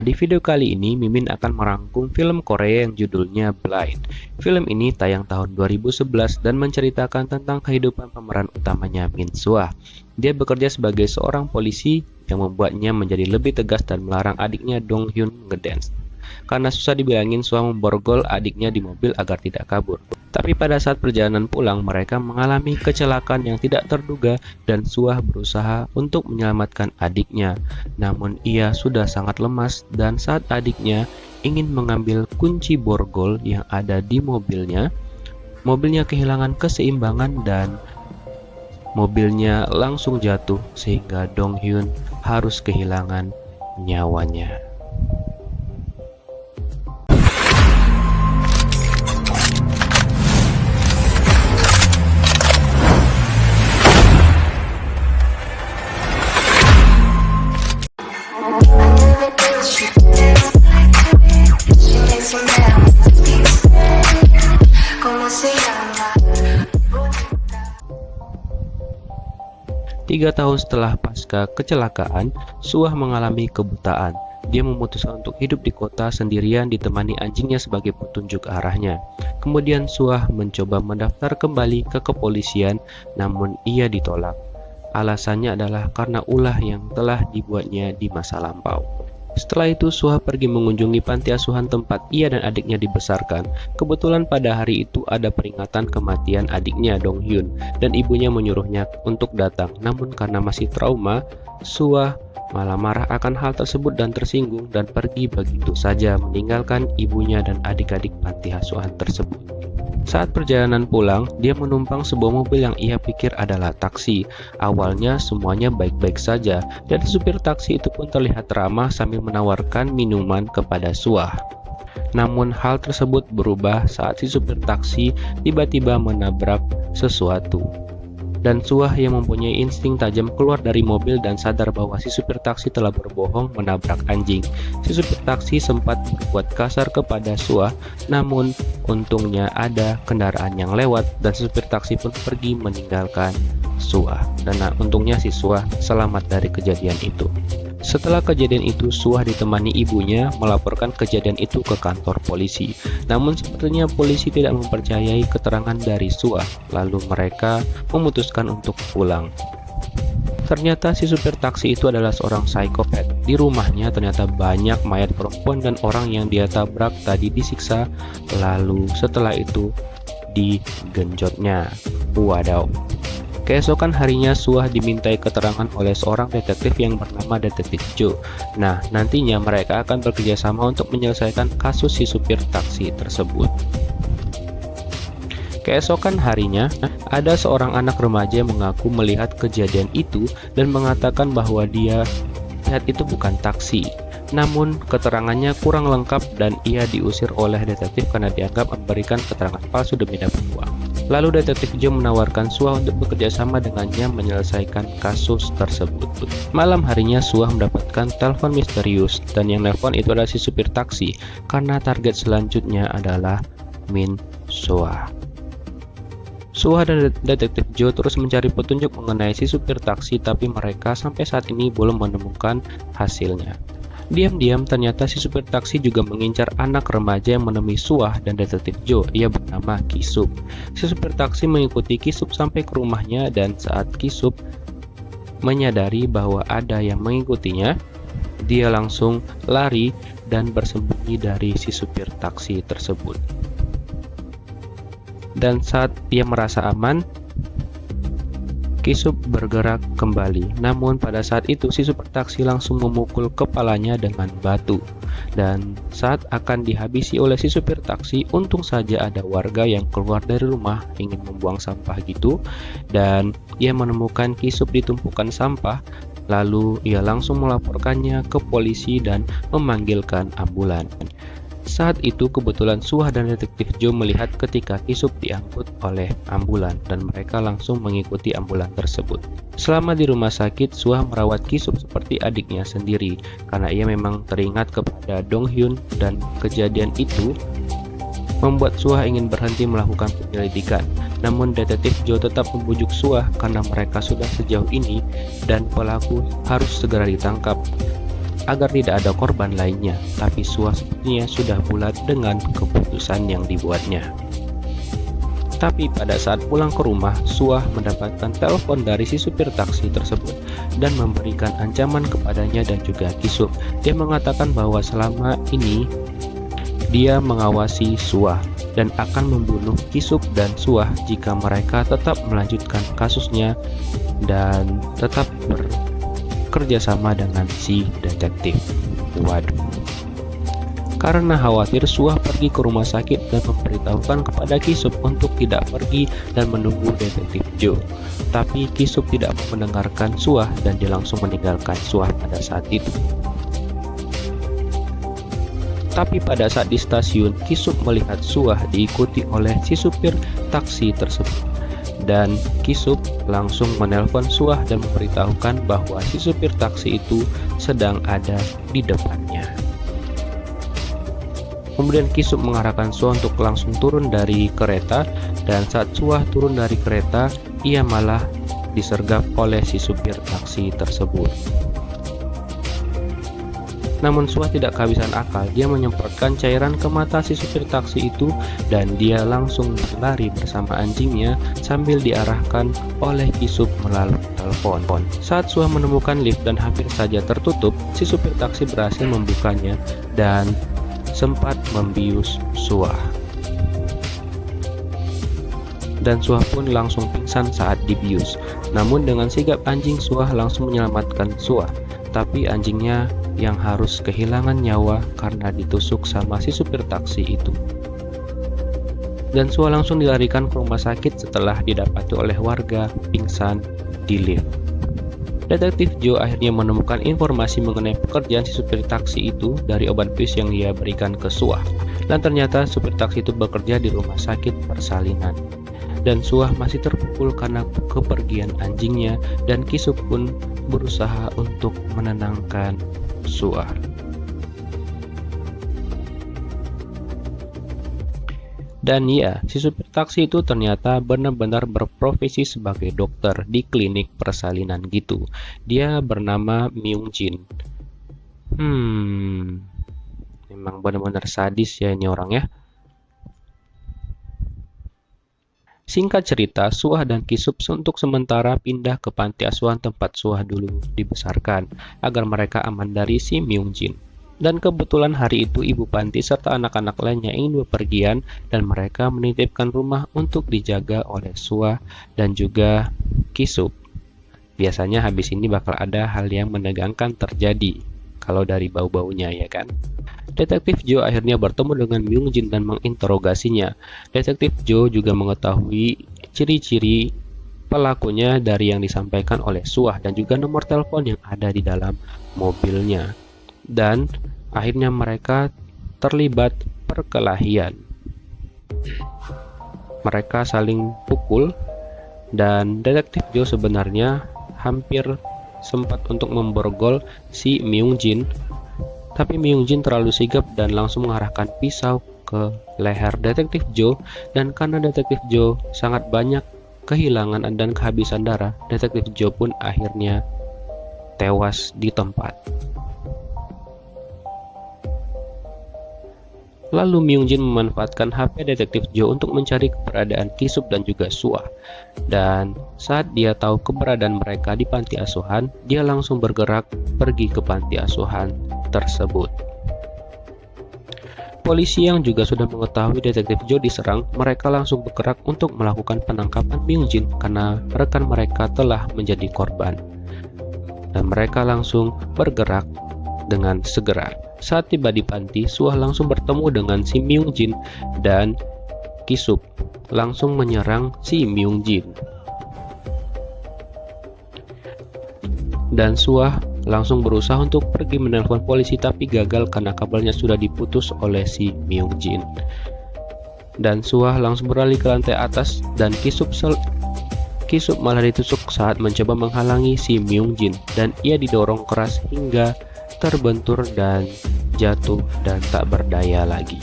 Di video kali ini, Mimin akan merangkum film Korea yang judulnya Blind. Film ini tayang tahun 2011 dan menceritakan tentang kehidupan pemeran utamanya Min Sua. Dia bekerja sebagai seorang polisi yang membuatnya menjadi lebih tegas dan melarang adiknya Dong Hyun ngedance. Karena susah dibilangin, Sua memborgol adiknya di mobil agar tidak kabur. Tapi pada saat perjalanan pulang, mereka mengalami kecelakaan yang tidak terduga dan Sua berusaha untuk menyelamatkan adiknya. Namun ia sudah sangat lemas dan saat adiknya ingin mengambil kunci borgol yang ada di mobilnya kehilangan keseimbangan dan mobilnya langsung jatuh sehingga Dong Hyun harus kehilangan nyawanya. 3 tahun setelah pasca kecelakaan, Sua mengalami kebutaan. Dia memutuskan untuk hidup di kota sendirian ditemani anjingnya sebagai petunjuk arahnya. Kemudian Sua mencoba mendaftar kembali ke kepolisian, namun ia ditolak. Alasannya adalah karena ulah yang telah dibuatnya di masa lampau. Setelah itu, Sua pergi mengunjungi panti asuhan tempat ia dan adiknya dibesarkan. Kebetulan pada hari itu ada peringatan kematian adiknya Dong Hyun, dan ibunya menyuruhnya untuk datang. Namun karena masih trauma, Sua malah marah akan hal tersebut dan tersinggung dan pergi begitu saja meninggalkan ibunya dan adik-adik panti asuhan tersebut. Saat perjalanan pulang, dia menumpang sebuah mobil yang ia pikir adalah taksi. Awalnya semuanya baik-baik saja, dan supir taksi itu pun terlihat ramah sambil menawarkan minuman kepada Sua. Namun hal tersebut berubah saat si supir taksi tiba-tiba menabrak sesuatu. Dan Sua yang mempunyai insting tajam keluar dari mobil dan sadar bahwa si supir taksi telah berbohong menabrak anjing. Si supir taksi sempat berbuat kasar kepada Sua, namun untungnya ada kendaraan yang lewat dan si supir taksi pun pergi meninggalkan Sua. Dan untungnya si Sua selamat dari kejadian itu. Setelah kejadian itu, Sua ditemani ibunya melaporkan kejadian itu ke kantor polisi. Namun sepertinya polisi tidak mempercayai keterangan dari Sua, lalu mereka memutuskan untuk pulang. Ternyata si supir taksi itu adalah seorang psikopat. Di rumahnya ternyata banyak mayat perempuan dan orang yang dia tabrak tadi disiksa, lalu setelah itu digenjotnya. Wadaw. Keesokan harinya, Sua dimintai keterangan oleh seorang detektif yang bernama Detektif Jo. Nah, nantinya mereka akan bekerja sama untuk menyelesaikan kasus si supir taksi tersebut. Keesokan harinya, ada seorang anak remaja yang mengaku melihat kejadian itu dan mengatakan bahwa dia lihat itu bukan taksi. Namun keterangannya kurang lengkap dan ia diusir oleh detektif karena dianggap memberikan keterangan palsu demi dapat uang. Lalu detektif Jo menawarkan Sua untuk bekerja sama dengannya menyelesaikan kasus tersebut. Malam harinya, Sua mendapatkan telepon misterius dan yang telepon itu adalah si supir taksi karena target selanjutnya adalah Min Sua. Sua dan detektif Jo terus mencari petunjuk mengenai si supir taksi, tapi mereka sampai saat ini belum menemukan hasilnya. Diam-diam ternyata si supir taksi juga mengincar anak remaja yang menemui Sua dan detektif Jo. Ia bernama Ki-sup. Si supir taksi mengikuti Ki-sup sampai ke rumahnya dan saat Ki-sup menyadari bahwa ada yang mengikutinya, dia langsung lari dan bersembunyi dari si supir taksi tersebut. Dan saat ia merasa aman, Ki-sup bergerak kembali. Namun pada saat itu si supir taksi langsung memukul kepalanya dengan batu. Dan saat akan dihabisi oleh si supir taksi, untung saja ada warga yang keluar dari rumah ingin membuang sampah gitu. Dan ia menemukan Ki-sup di tumpukan sampah. Lalu ia langsung melaporkannya ke polisi dan memanggilkan ambulan. Saat itu kebetulan Sua dan detektif Jo melihat ketika Ki-sup diangkut oleh ambulan dan mereka langsung mengikuti ambulan tersebut. Selama di rumah sakit, Sua merawat Ki-sup seperti adiknya sendiri karena ia memang teringat kepada Dong Hyun dan kejadian itu membuat Sua ingin berhenti melakukan penyelidikan. Namun detektif Jo tetap membujuk Sua karena mereka sudah sejauh ini dan pelaku harus segera ditangkap. agar tidak ada korban lainnya, tapi Suah sepertinya sudah bulat dengan keputusan yang dibuatnya. Tapi pada saat pulang ke rumah, Suah mendapatkan telepon dari si supir taksi tersebut dan memberikan ancaman kepadanya dan juga Ki-sub. Dia mengatakan bahwa selama ini dia mengawasi Suah dan akan membunuh Ki-sub dan Suah jika mereka tetap melanjutkan kasusnya dan tetap bekerja sama dengan si detektif. Waduh. Karena khawatir, Suah pergi ke rumah sakit dan memberitahukan kepada Ki-sub untuk tidak pergi dan menunggu detektif Joe. Tapi Ki-sub tidak mendengarkan Suah dan dia langsung meninggalkan Suah pada saat itu. Tapi pada saat di stasiun, Ki-sub melihat Suah diikuti oleh si supir taksi tersebut. Dan Ki-sub langsung menelpon Suah dan memberitahukan bahwa si supir taksi itu sedang ada di depannya. Kemudian Ki-sub mengarahkan Suah untuk langsung turun dari kereta, dan saat Suah turun dari kereta, ia malah disergap oleh si supir taksi tersebut. Namun Suah tidak kehabisan akal, dia menyemprotkan cairan ke mata si supir taksi itu dan dia langsung berlari bersama anjingnya sambil diarahkan oleh Ki-sub melalui telepon. Saat Suah menemukan lift dan hampir saja tertutup, si supir taksi berhasil membukanya dan sempat membius Suah. Dan Suah pun langsung pingsan saat dibius. Namun dengan sigap anjing, Suah langsung menyelamatkan Suah. Tapi anjingnya yang harus kehilangan nyawa karena ditusuk sama si supir taksi itu. Dan Suah langsung dilarikan ke rumah sakit setelah didapati oleh warga pingsan di lift. Detektif Joe akhirnya menemukan informasi mengenai pekerjaan si supir taksi itu dari obat bius yang dia berikan ke Suah. Dan ternyata supir taksi itu bekerja di rumah sakit persalinan. Dan Suah masih terpukul karena kepergian anjingnya dan Ki-sub pun berusaha untuk menenangkan Suah. Dan ya, si supir taksi itu ternyata benar-benar berprofesi sebagai dokter di klinik persalinan gitu. Dia bernama Myung-jin. Memang benar-benar sadis ya ini orang ya. Singkat cerita, Suah dan Ki-sub untuk sementara pindah ke panti asuhan tempat Suah dulu dibesarkan agar mereka aman dari si Myung-jin. Dan kebetulan hari itu ibu panti serta anak-anak lainnya ingin bepergian dan mereka menitipkan rumah untuk dijaga oleh Suah dan juga Ki-sub. Biasanya habis ini bakal ada hal yang menegangkan terjadi kalau dari bau-baunya ya kan. Detektif Joe akhirnya bertemu dengan Myung-jin dan menginterogasinya. Detektif Joe juga mengetahui ciri-ciri pelakunya dari yang disampaikan oleh Suah dan juga nomor telepon yang ada di dalam mobilnya. Dan akhirnya mereka terlibat perkelahian. Mereka saling pukul dan detektif Joe sebenarnya hampir sempat untuk memborgol si Myung-jin, tapi Myung-jin terlalu sigap dan langsung mengarahkan pisau ke leher detektif Joe. Dan karena detektif Joe sangat banyak kehilangan dan kehabisan darah, detektif Joe pun akhirnya tewas di tempat. Lalu Myung-jin memanfaatkan HP detektif Joe untuk mencari keberadaan Ki-sub dan juga Suah. Dan saat dia tahu keberadaan mereka di panti asuhan, dia langsung bergerak pergi ke panti asuhan tersebut. Polisi yang juga sudah mengetahui detektif Joe diserang, mereka langsung bergerak untuk melakukan penangkapan Myung-jin karena rekan mereka telah menjadi korban. Dan mereka langsung bergerak dengan segera. Saat tiba di panti, Suah langsung bertemu dengan si Myung-jin dan Ki-sub langsung menyerang si Myung-jin. Dan Suah langsung berusaha untuk pergi menelpon polisi tapi gagal karena kabelnya sudah diputus oleh si Myung-jin. Dan Suah langsung beralih ke lantai atas dan Ki-sub malah ditusuk saat mencoba menghalangi si Myung-jin dan ia didorong keras hingga terbentur dan jatuh dan tak berdaya lagi.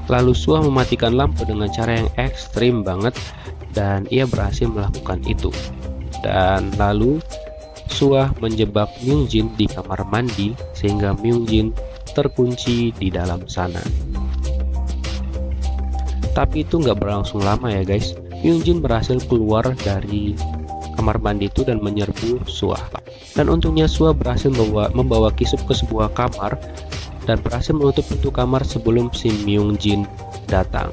Lalu Suah mematikan lampu dengan cara yang ekstrim banget dan ia berhasil melakukan itu. Dan lalu Suah menjebak Myungjin di kamar mandi sehingga Myungjin terkunci di dalam sana. Tapi itu nggak berlangsung lama ya guys. Myungjin berhasil keluar dari kamar mandi itu dan menyerbu Suah. Dan untungnya Suah berhasil membawa Ki-sub ke sebuah kamar dan berhasil menutup pintu kamar sebelum si Myungjin datang.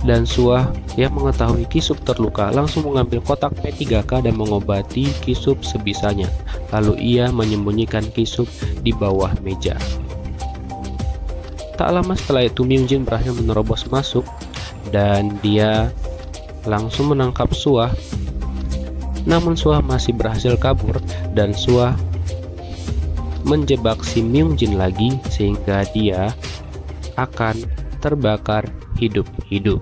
Dan Suah yang mengetahui Ki-sub terluka langsung mengambil kotak P3K dan mengobati Ki-sub sebisanya. Lalu ia menyembunyikan Ki-sub di bawah meja. Tak lama setelah itu Myungjin berhasil menerobos masuk dan dia langsung menangkap Suah. Namun Suah masih berhasil kabur dan Suah menjebak si Myungjin lagi sehingga dia akan terbakar hidup-hidup.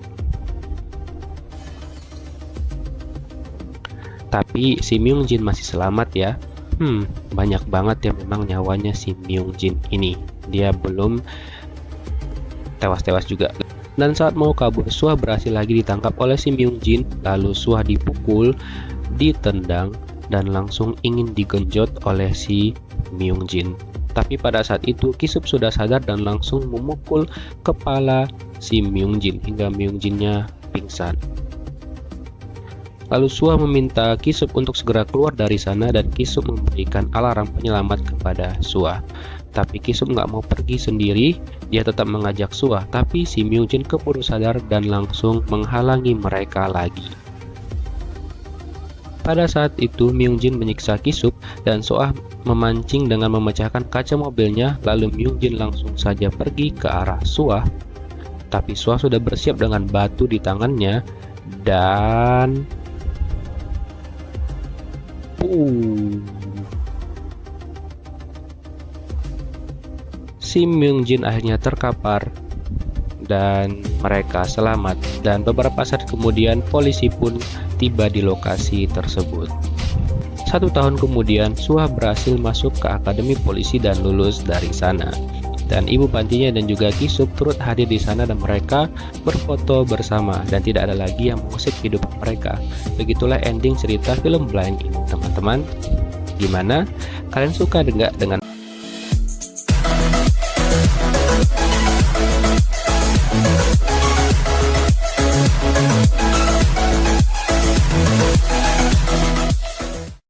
Tapi si Myungjin masih selamat ya. Banyak banget ya memang nyawanya si Myungjin ini. Dia belum tewas-tewas juga. Dan saat mau kabur, Suah berhasil lagi ditangkap oleh si Myungjin. Lalu Suah dipukul, ditendang, dan langsung ingin digenjot oleh si Myungjin. Tapi pada saat itu Ki-sub sudah sadar dan langsung memukul kepala si Myungjin hingga Myungjinnya pingsan. Lalu Suah meminta Ki-sub untuk segera keluar dari sana dan Ki-sub memberikan alarm penyelamat kepada Suah. Tapi Ki-sub nggak mau pergi sendiri, dia tetap mengajak Suah. Tapi si Myungjin keburu sadar dan langsung menghalangi mereka lagi. Pada saat itu Myungjin menyiksa Ki-sub dan Suah memancing dengan memecahkan kaca mobilnya. Lalu Myungjin langsung saja pergi ke arah Suah. Tapi Suah sudah bersiap dengan batu di tangannya dan si Myungjin akhirnya terkapar dan mereka selamat. Dan beberapa saat kemudian polisi pun tiba di lokasi tersebut. 1 tahun kemudian Suah berhasil masuk ke akademi polisi dan lulus dari sana. Dan ibu pantinya dan juga Ki-sub turut hadir di sana dan mereka berfoto bersama dan tidak ada lagi yang mengusik hidup mereka. Begitulah ending cerita film Blind ini teman-teman. Gimana? Kalian suka enggak dengan